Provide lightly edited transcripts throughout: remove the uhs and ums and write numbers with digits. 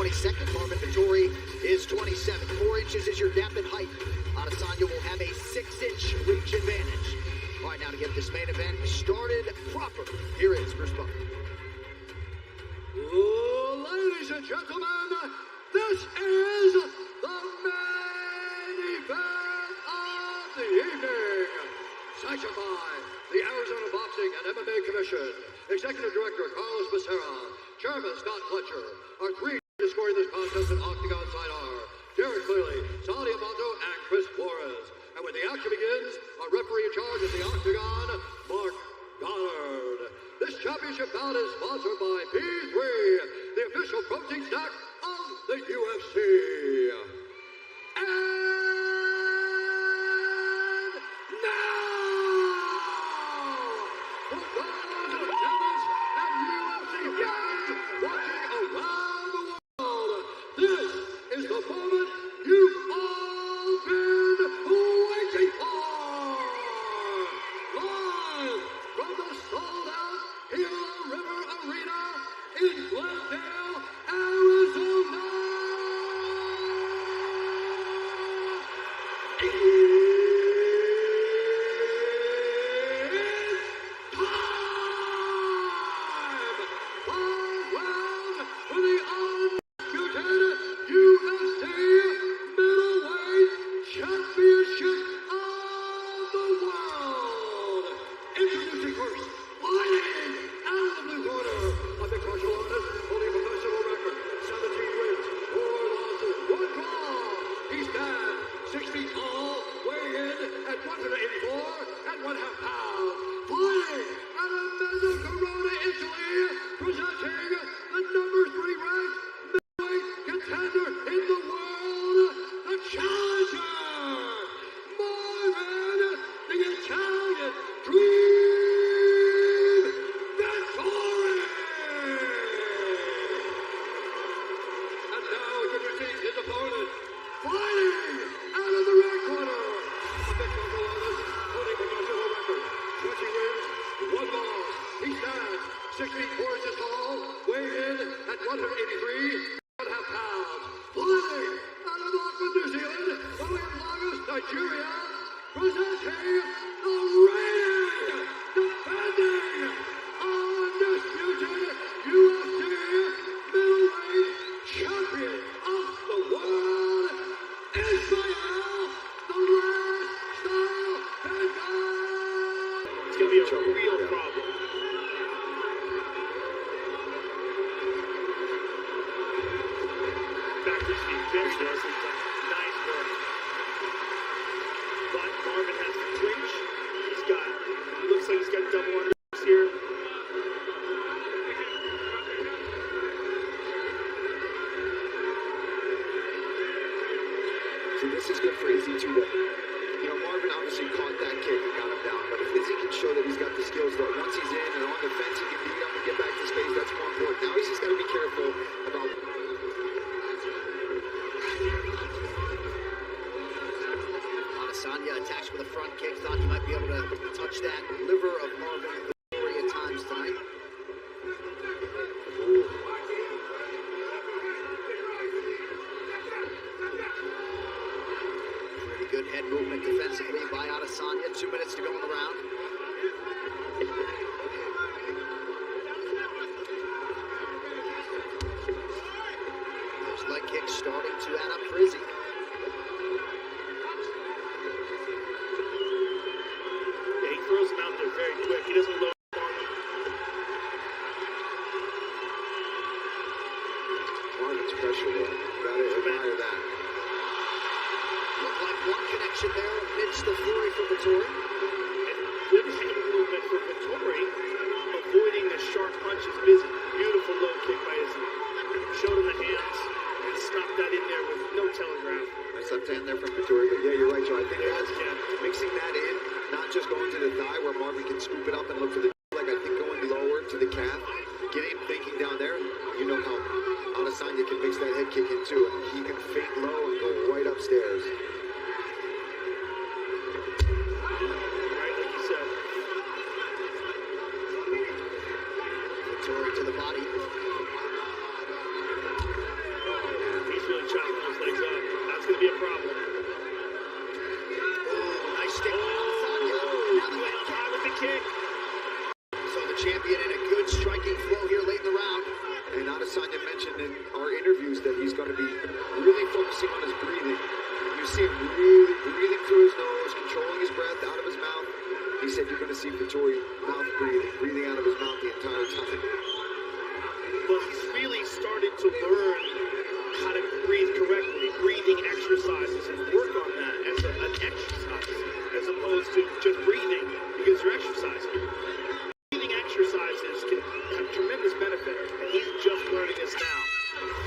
22nd. Marvin Vettori is 27. 4 inches is your depth and height. Adesanya will have a 6-inch reach advantage. All right, now to get this main event started proper, here is Bruce Buffer. Ladies and gentlemen, this is the main event of the evening. Sanctioned by the Arizona Boxing and MMA Commission, Executive Director Carlos Becerra, Chairman Scott Fletcher. Our three scoring this contest in Octagon side are Derek Cleary, Saudi Amato, and Chris Flores. And when the action begins, our referee in charge of the Octagon, Mark Goddard. This championship bout is sponsored by P3, the official protein snack of the UFC. And now, for those in attendance and UFC fans watching around the world, this is the moment you've all been waiting for. Live from the sold-out Gila River Arena in Glendale, Arizona. It's time! 5 rounds for the undisputed UFC middleweight championship of the world. Introducing first, fighting out of the blue corner, a mixed martial artist holding a professional record, 17 wins, 4 losses, 1 draw. He stands 6 feet tall, weighing in at 184.5 pounds. Fighting out of Mezzo Corona, Italy, presenting the number 3 ranked middleweight contender in the world, the challenger, Marvin the Italian Dream Vettori. And now introducing his opponent, fighting out of the red corner, a mixed martial artist holding a professional record, 20 wins, 1 loss. He stands 6 feet 4 inches tall, weighing in at 183.5 pounds. Fighting out of Auckland, New Zealand, William Lagos, Nigeria, presenting the reigning, defending, undisputed UFC middleweight champion of the world, Israel, the Last Style Bender. It's going to be a real problem. Back to his feet. Very nice. Nice work. But Marvin has the clinch. Looks like he's got double unders here. So this is good for Izzy too. Marvin obviously caught that kick and got him down. But if Izzy can show that he's got the skills, that once he's in and on the fence, he can beat up and get back to space. That's more important. Now he's just got to be careful about. Adesanya attacks with a front kick. Thought he might be able to touch that liver of Marvin Vettori at times tonight. Pretty good head movement defensively by Adesanya. 2 minutes to go in the round. Those leg kicks starting to add up for Izzy. Throws him out there very quick. He doesn't load on him. Marvin's pressure there. Gotta admire that. Looked like one connection there amidst the fury for Vettori. Good head movement for Vettori, avoiding the sharp punches of Izzy. Beautiful low kick by Izzy. Showed him the hands and stopped that in there with no telegraph. Nice left hand there from Vettori, but yeah, you're right, Joe. I think mixing that in, not just going to the thigh where Marvin can scoop it up and look for the leg. I think going lower to the calf, getting thinking down there. You know how Adesanya can mix that head kick in too. He can feint low and go right upstairs. Right, like you said. Vettori to the body. in our interviews that he's going to be really focusing on his breathing. You see him really breathing through his nose, controlling his breath out of his mouth. He said you're going to see Vettori mouth breathing out of his mouth the entire time. Well, he's really started to learn how to breathe correctly, breathing exercises, and work on that as an exercise, as opposed to just breathing because you're exercising. Breathing exercises can have tremendous benefit, and he's just learning this now.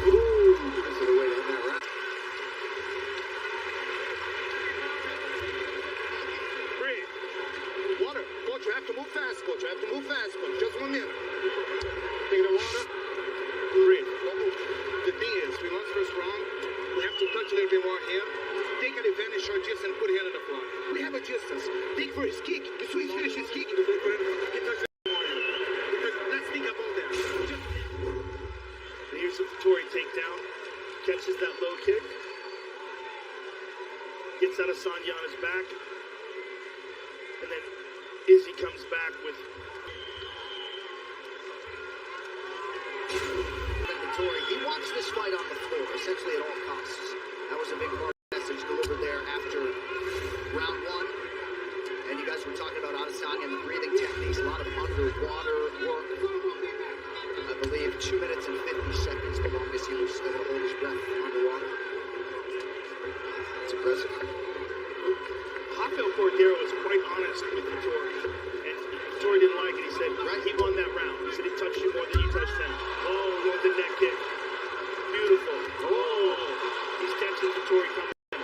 Ooh, this is the way to end that round. Breathe. Water. Coach, you have to move fast, coach. You have to move fast, coach. Just 1 minute. Take the water. Breathe. Don't move. The thing is, we lost first round. We have to touch a little bit more here. Take an advantage short distance and put hand on the floor. We have a distance. Take for his kick. As soon as he finishes his kick, he touches more here. Because let's think about that. Just... Here's the Vettori takedown. Catches that low kick. Gets Adesanya on his back. And then Izzy comes back with... Vettori, he wants this fight on the floor, essentially at all costs. That was a big part of the message delivered there after round one. And you guys were talking about Adesanya and the breathing techniques, a lot of underwater work. I believe 2 minutes and 50 seconds, the longest he was able to hold his breath underwater. It's impressive. Rafael Cordero was quite honest with Vettori. And Vettori didn't like it. He said, right, he won that round. He said he touched you more than you touched him. Oh, with the neck kick. Beautiful. Oh, he's catching Vettori coming in.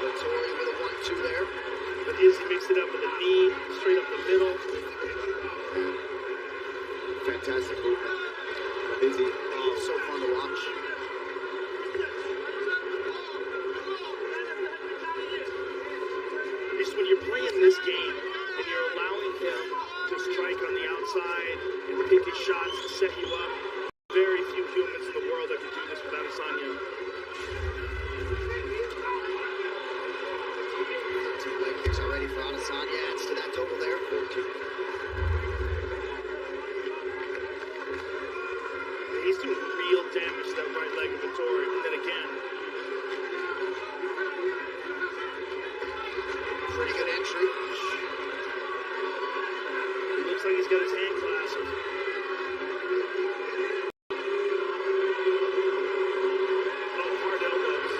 Vettori with a 1-2 there. But Izzy mixed it up with a knee, straight up the middle. Fantastic movement. Izzy. Oh, so fun to watch. Just when you're playing this game and you're allowing him to strike on the outside and pick his shots to set you up, very few humans in the world that can do this with Adesanya. Two leg kicks already for Adesanya. Adds to that total there. 4-2. He's doing real damage to that right leg of Vettori. And then again, Pretty good entry. it looks like he's got his hand clasped. Oh, hard elbows.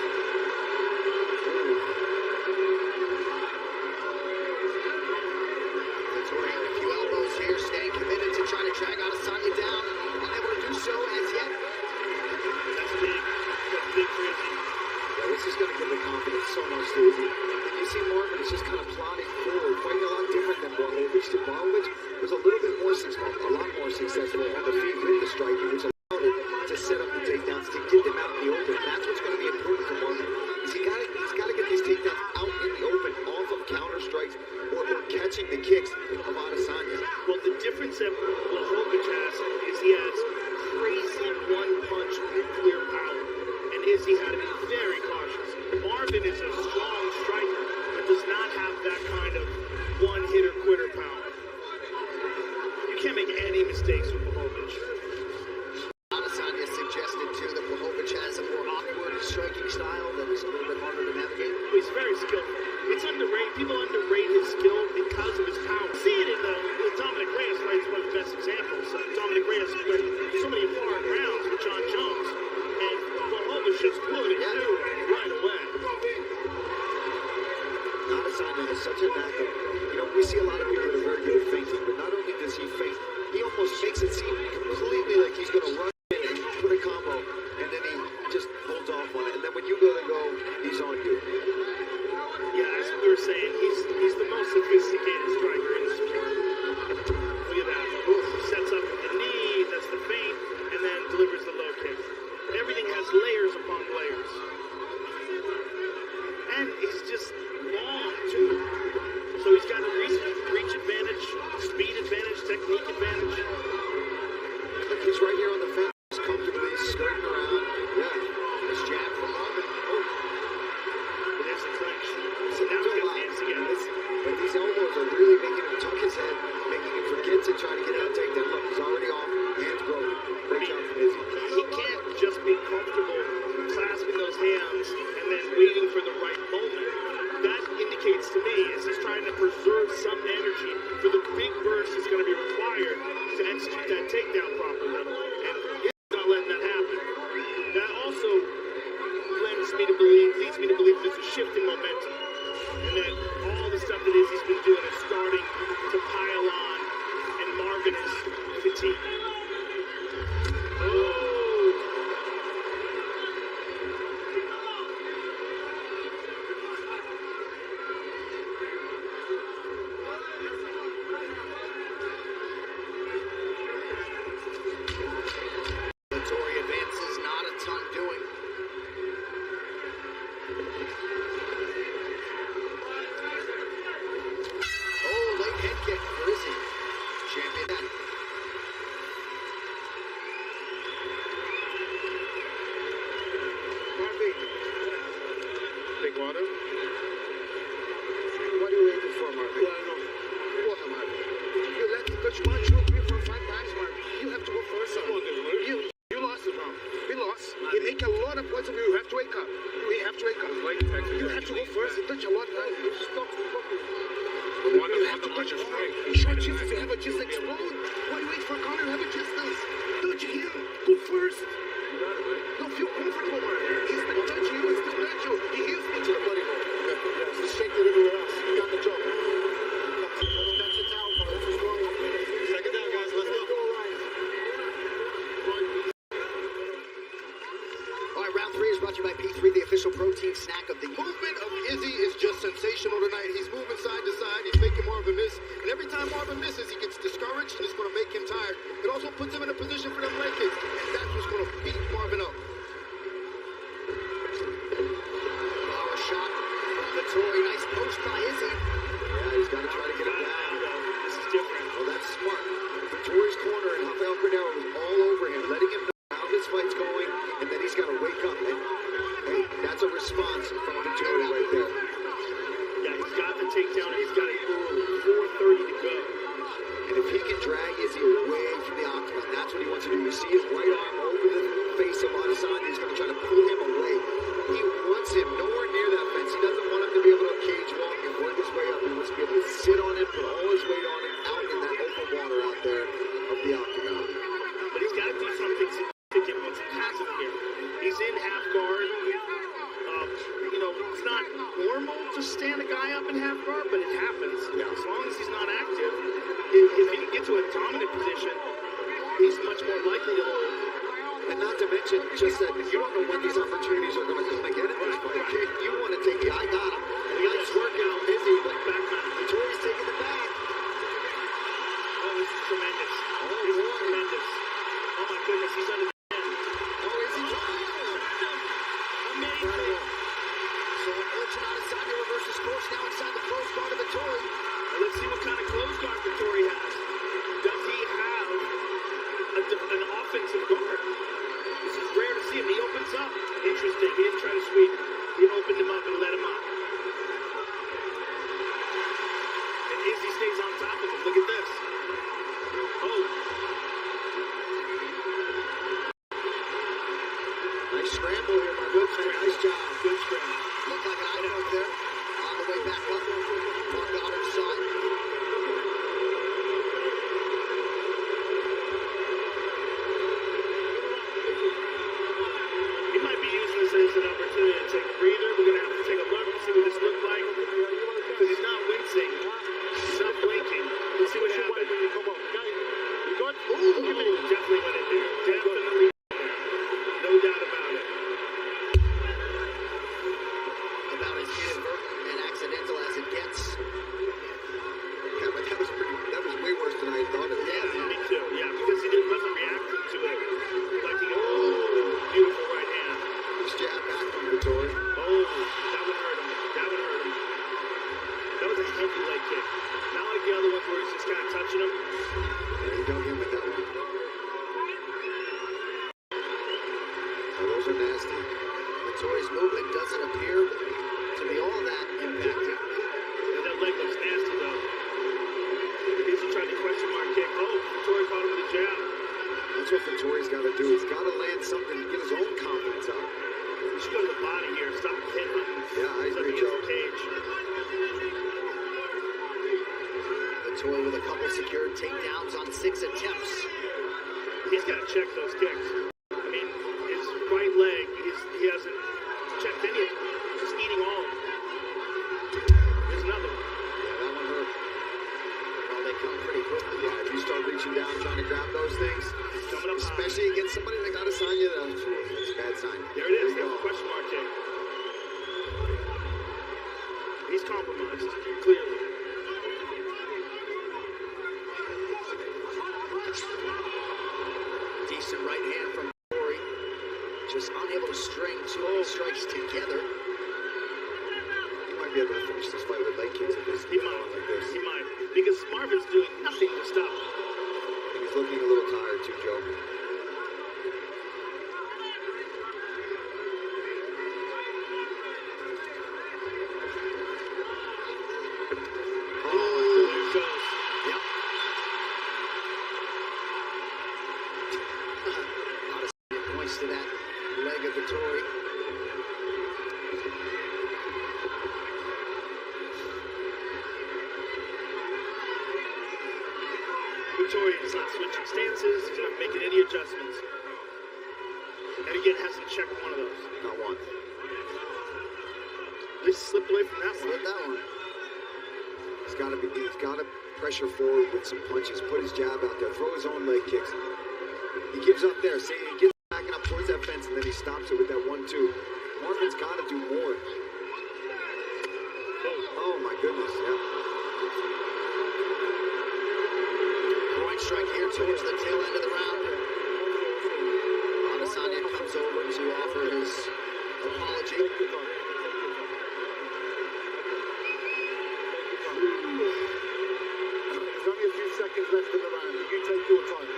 Vettori a few elbows here, staying committed to trying to drag Adesanya down. Unable to do so as yet. That's big. That's big for Izzy. Yeah, this is going to give the confidence so much to Izzy. You see Marvin is just kind of plodding forward, fighting a lot different than Blachowicz. Blachowicz was a little bit more successful, a lot more successful on the feet with the striking, which allowed him to set up the takedowns, to get them out in the open. That's what's going to be important for Marvin. Is he's got to get these takedowns out in the open, off of counter strikes, or catching the kicks of Adesanya. Well, the difference that Blachowicz has is he has crazy one-punch nuclear power. And Izzy had to be very cautious. Marvin is a strong striker, but does not have that kind of one-hitter-quitter power. You can't make any mistakes with Blachowicz. Adesanya suggested too that Blachowicz has a more awkward striking style that is a little bit harder to navigate. He's very skillful. It's underrated. People underrate his skill because of his power. See it in the Dominic Reyes fight. Is one of the best examples. Dominic Reyes went so many hard rounds with John Jones, and Blachowicz just put it through right away. Adesanya has such a knack of, we see a lot of people that are very good at feinting, but not only does he feint, he almost makes it seem completely like he's going to run in and put a combo, and then he just holds off on it. And then when you go to go, he's on you. Yeah, as we were saying, he's the most sophisticated striker. to try to get out and take that. Look, he's already off. Hands broken. Great job from Izzy. He can't just be comfortable clasping those hands and then waiting for the right moment. That indicates to me is he's trying to preserve some energy for the big burst that's going to be required to execute that takedown properly. And he's not letting that happen. That also leads me to believe there's a shift in momentum. And that all the stuff that Izzy's been doing is starting to pile on, and Marvin is fatigued. Oh! Vettori advances, not a ton doing. Oh, late head kick for Izzy. Champion then. Marvin. Big water. What are you waiting for, Marvin? Water, Marvin. You let me touch 1, 2, 3, 4, 5 times, Marvin. You have to go first, son. You lost the round. We lost. You make a lot of points of view. You have to wake up. We have to wake up. You have to go first and touch a lot of times. You stop. You have to touch hard. Short chances. You have a just explode. Why wait for Connor? You have a distance. Touch him. Go first. Don't feel comfortable, Marvin. He's still touching you. He's still touching you. He heals me to the bloody hole. Yes, the shake it everywhere else. You got the job. That's the towel, bro. This is wrong. Second down, guys. Let's go. All right, round 3 is brought to you by P3, the official protein snack of the Movement of Izzy is just sensational tonight. He's moving side to side. He's making Marvin miss. And every time Marvin misses, he gets discouraged, and it's going to make him tired. It also puts him in a position for them leg kicks. And that's what's going to beat Marvin up. power shot from Vettori. Nice post by Izzy. Yeah, he's got to try to get him down. This is different. Well, that's smart. Vettori's corner and Rafael Cornero was all over him, letting him know how this fight's going, and then he's got to wake up. And, hey, that's a response from Vettori right there. Yeah, he's got the takedown, and he's got it early. 4:30 to go. And if he can drag Izzy away from the octagon, that's what he wants to do. You see his right arm over the face of Adesanya. He's going to try to pull him away. He wants him nowhere near that fence. He doesn't want him to be able to cage walk and work his way up. He wants to be able to sit on him, put all his weight on him, out in that open water out there of the octagon. But he's got to do something significant once he has him here. He's in half guard. It's not normal to stand a guy up in half guard, but it happens. As long as he's not active, if he can get to a dominant position, he's much more likely to hold. And not to mention, just that you don't know when these opportunities are going to come again in this fight. Okay, you want to take it. I got him. Nice workout, Izzy, but Vettori's taking it back. Oh, this is tremendous. This is tremendous. Oh my goodness, he's under the end. Oh, Izzy. Amazing. So Urchin Adesanya reverses course now inside the close guard of Vettori. Now let's see what kind of close guard Vettori has. Does he have an offensive guard? This is rare to see him. He opens up. Interesting. He didn't try to sweep. He opened him up and let him up. And Izzy stays on top of him. Look at this. Oh. Nice scramble here, my good friend. Nice job. Good scramble. Looked like an eye poke there. On the way back up. Mark Goddard's side. He might be using this as an opportunity to take a breather. We're going to have to take a look and see what this looks like. Because he's not wincing. He's not blinking. We'll see what happens. Ooh, definitely went in there. Definitely. No doubt about it. About as inadvertent and accidental as it gets. Yeah, but that was way worse than I thought it was. Yeah, me too. Yeah, because he wasn't reacting to it. Like he, beautiful right hand. Nice jab back from Vettori. Oh, that would hurt him. That would hurt him. That was a heavy leg kick. Not like the other ones where he's just kind of touching him. Yeah, he dug in with that one. That's what Vettori's got to do. He's got to land something to get his own confidence up. You should go to the body here. Stop hitting him. Yeah, I agree, Joe. Cage. Vettori with a couple secured takedowns on 6 attempts. He's got to check those kicks. I mean, his right leg, he hasn't checked any of them. He's just eating all of them. There's another one. Yeah, that one hurt. Well, they come pretty quickly. Yeah, if you start reaching down trying to grab those things, Coming up especially against somebody like Adesanya, that's a bad sign. There it is. There's a question mark kick. He's compromised, clearly. Decent right hand from Vettori. Just unable to string 2 strikes together. He might be able to finish this fight with leg kicks if he's He going might. on like this. He might. Because Marvin's doing nothing to stop him. And he's looking a little tired too, Joe. To that leg of Vettori. Vettori is not switching stances. He's not making any adjustments. And again, hasn't checked one of those. Not one. At least slipped away from that one. Slip that one. He's got to pressure forward with some punches. Put his jab out there. Throw his own leg kicks. He gives up there. See, he gives backing up towards that fence, and then he stops it with that 1-2. Marvin's got to do more. Oh my goodness, yeah. Point strike here towards the tail end of the round. Adesanya comes over to offer his apology. There's only a few seconds left in the round. You take your time.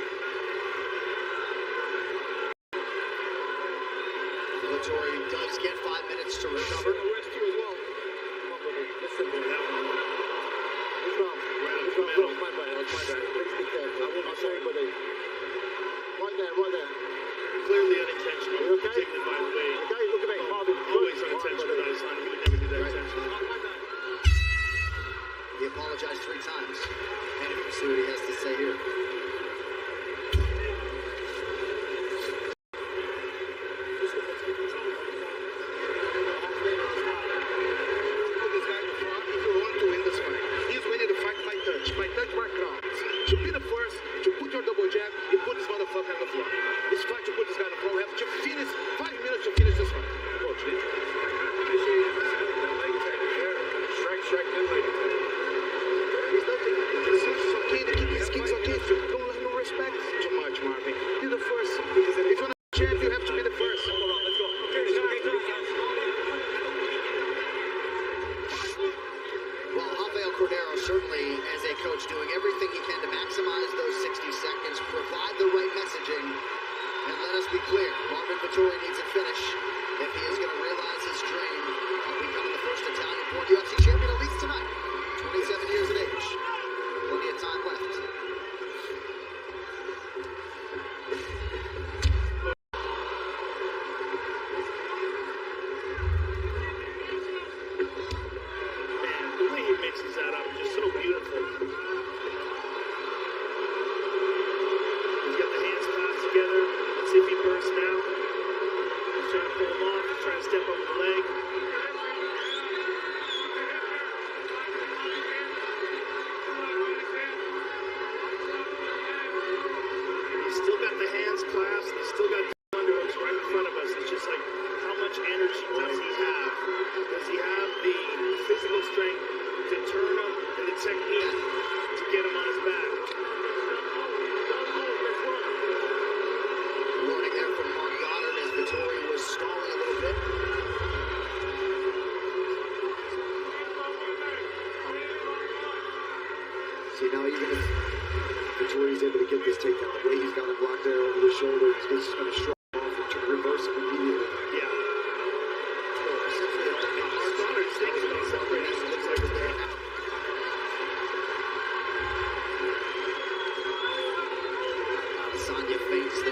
Vettori does get 5 minutes to recover. I'll rest you as well. Come on, brother. Listen. Wrong. My bad. Please be careful. I will not say, buddy. Right there. Clearly unintentional. You okay? Taken by the way. Okay, look at me. Marvin. Always unintentional. Adesanya. He would never do that intentionally. He apologized 3 times. And we'll see what he has to say here. Certainly, as a coach, doing everything he can to maximize those 60 seconds, provide the right messaging, and let us be clear, Marvin Vettori needs a finish if he is going to realize his dream of becoming the first Italian-born UFC champion, at least tonight. 27 years of age. Plenty of time left. See, now even if Vettori's able to get this takedown, the way he's got him blocked there over the shoulder, he's just going to shrug off and to reverse it immediately. Yeah. Adesanya feints the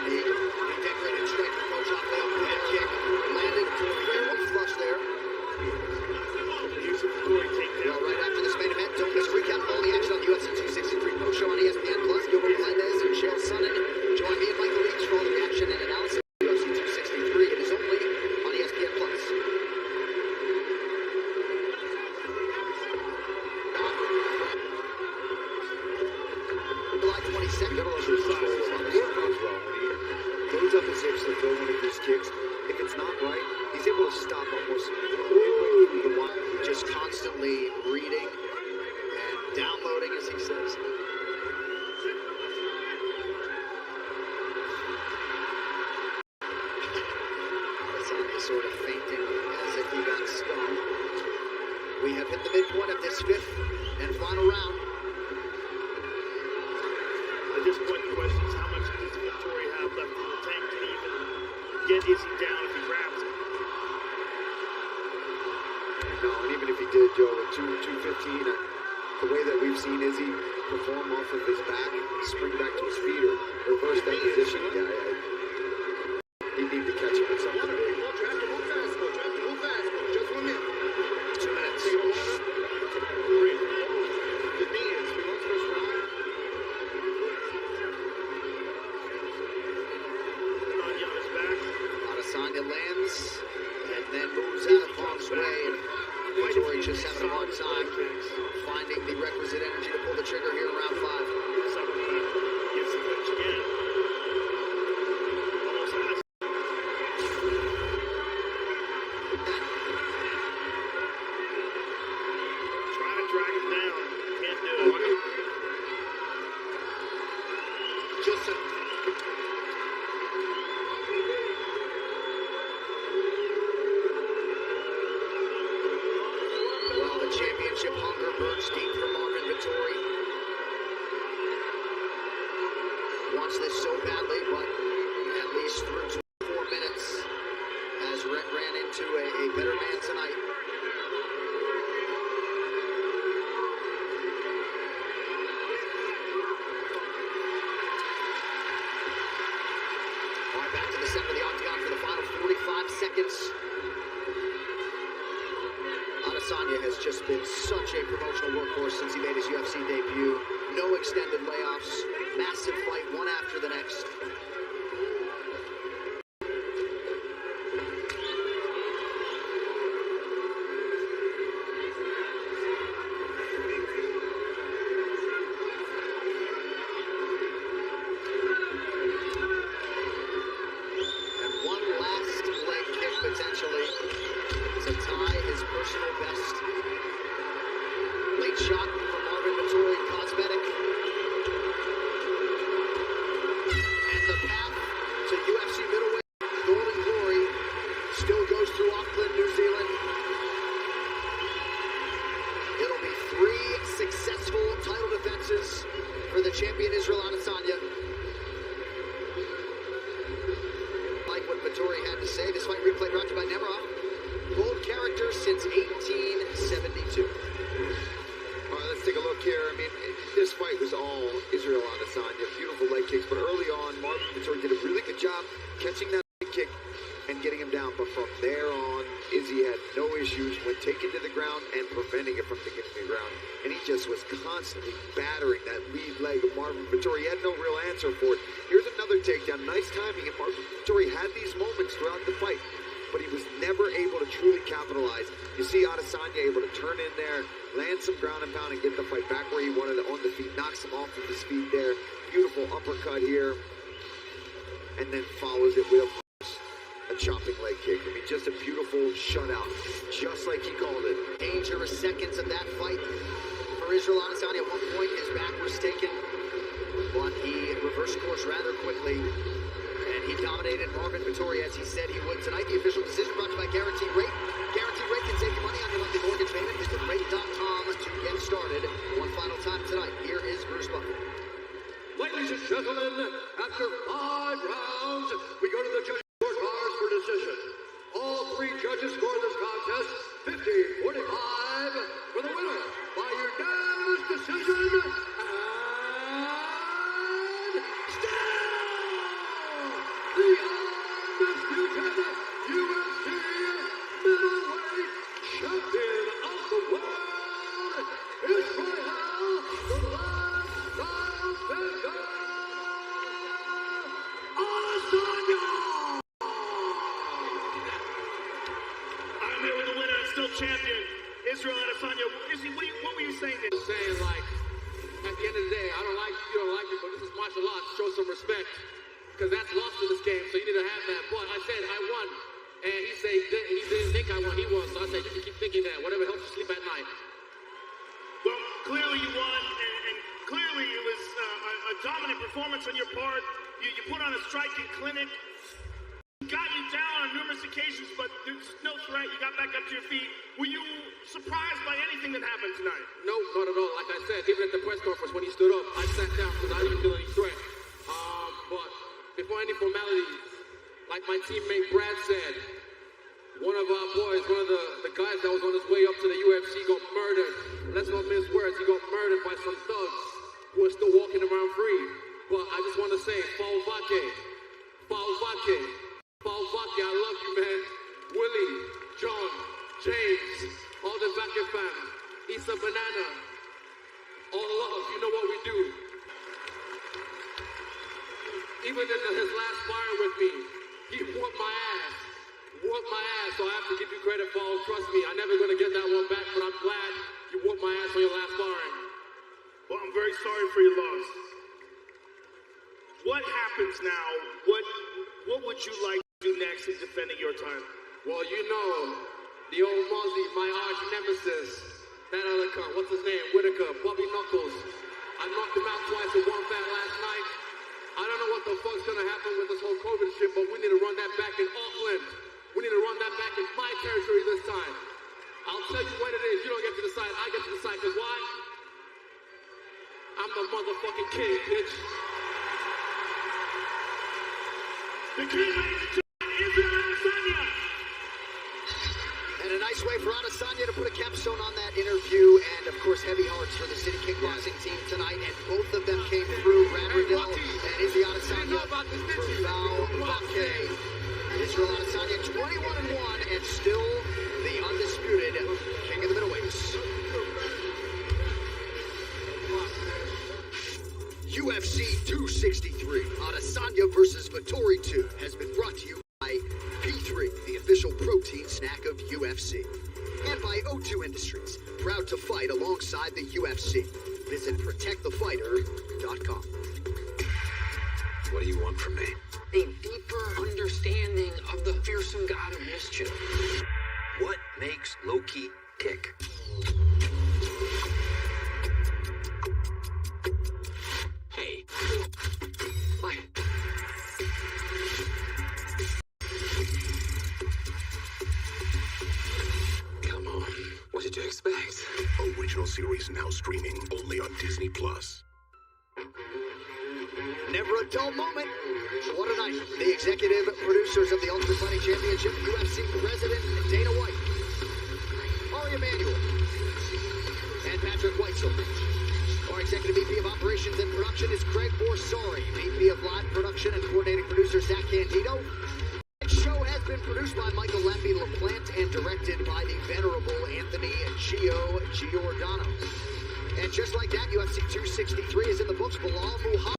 sort of fainting as if he got stung. We have hit the midpoint of this fifth and final round. At this point, the question is how much does Vettori have left in the tank to even get Izzy down if he grabs him? No, and even if he did, Joe, at 215, the way that we've seen Izzy perform off of his back, spring back to his feet or reverse that position, he'd need to catch him at some point. Just 1 minute. 2 minutes. Adesanya lands and then moves out of harm's way, and Vettori just having a hard time finding the requisite energy to pull the trigger here in round 5. Gets the clinch again. Almost has. Trying to drag him down. Can't do it. Just a Well, the championship hunger burns deep for Marvin Vettori. Wants this so badly, but at least through 4 minutes has ran into a better man tonight. All right, back to the center of the octagon for the final 45 seconds. Adesanya has just been such a promotional workhorse since he made his UFC debut. No extended layoffs, massive fight one after the next. And one last leg kick potentially to tie his personal best. Late shot from Marvin Vettori, cosmetic. And the path to UFC middleweight golden glory still goes through Auckland, New Zealand. It'll be 3 successful title defenses for the champion Israel Adesanya. Like what Vettori had to say, this fight replay brought to you by Nemiroff. Bold character since 1872. All right, let's take a look here. I mean, this fight was all Israel Adesanya. Beautiful leg kicks, but early on, Marvin Vettori did a really good job catching that leg kick and getting him down. But from there on, Izzy had no issues when taken to the ground and preventing it from taking to the ground. And he just was constantly battering that lead leg of Marvin Vettori. He had no real answer for it. Here's another takedown. Nice timing, and Marvin Vettori had these moments throughout the fight, but he was never able to truly capitalize. You see Adesanya able to turn in there, land some ground and pound, and get the fight back where he wanted it on the feet. Knocks him off of his feet there. Beautiful uppercut here. And then follows it with a chopping leg kick. I mean, just a beautiful shutout, just like he called it. Dangerous seconds of that fight for Israel Adesanya. At one point, his back was taken, but he reversed course rather quickly. And he dominated Marvin Vettori as he said he would tonight. The official decision brought to you by Guaranteed Rate. Guaranteed Rate can save you money on your monthly mortgage payment. Visit rate.com to get started. One final time tonight. Here is Bruce Buffer. Ladies and gentlemen, after 5 rounds, we go to the judges' scorecards for decision. All 3 judges scored this contest 50-45 for the winner by unanimous decision. And still the undisputed UFC middleweight champion of the world, Israel the Lifestyle Bender Adesanya! I'm here with the winner and still champion, Israel Adesanya. Izzy, what were you saying there? Saying like, at the end of the day, I don't like you, you don't like me, but this is martial arts. Show some respect, because that's lost in this game, so you need to have that. But I said I won, and he said he didn't think I won. He won, so I said you can keep thinking that. Whatever helps you sleep at night. Well, clearly you won, and clearly it was a dominant performance on your part. You put on a striking clinic. got you down on numerous occasions, but there's no threat. You got back up to your feet. Were you surprised by anything that happened tonight? No, not at all. Like I said, even at the press conference when he stood up, I sat down because I didn't feel any threat. But before any formalities, like my teammate Brad said, one of our boys, one of the guys that was on his way up to the UFC got murdered. Let's not mince words. He got murdered by some thugs who are still walking around free. But I just want to say, Falvake, I love you, man. Willie, John, James, all the Vake fans, Issa Banana, all love, you know what we do. Even in his last sparring with me, he whooped my ass. So I have to give you credit, Paul. Trust me, I'm never going to get that one back, but I'm glad you whooped my ass on your last sparring. Well, I'm very sorry for your loss. What happens now? What would you like to do next in defending your title? Well, you know, the old Mozzie, my arch nemesis, that other cunt, what's his name? Whitaker, Bobby Knuckles. I knocked him out twice with one fat last night. I don't know what the fuck's gonna happen with this whole COVID shit, but we need to run that back in Auckland. We need to run that back in my territory this time. I'll tell you what it is. You don't get to decide. I get to decide. Because why? I'm the motherfucking king, bitch. The king, ladies and gentlemen, is Adesanya. And a nice way for Adesanya to put a capstone on that interview. And, of course, heavy hearts for the City Kickboxing team tonight. And both of them came through. Brad Riddell and Izzy Adesanya for Falvake. Israel Adesanya 21-1 and still the undisputed king of the middleweights. UFC 263, Adesanya versus Vettori 2 has been brought to you by P3, the official protein snack of UFC, and by O2 Industries, proud to fight alongside the UFC. Visit protectthefighter.com. What do you want from me? A deeper understanding of the fearsome god of mischief. What makes Loki tick? Hey. Why? Come on. What did you expect? Original series now streaming only on Disney+. Never a dull moment. What a night. The executive producers of the Ultimate Fighting Championship, UFC President Dana White, Ari Emanuel, and Patrick Weitzel. Our executive VP of Operations and Production is Craig Borsari. VP of Live Production and Coordinating Producer Zach Candido. The show has been produced by Michael Lemby LaPlante and directed by the venerable Anthony Gio Giordano. And just like that, UFC 263 is in the books. Bilal Muhammad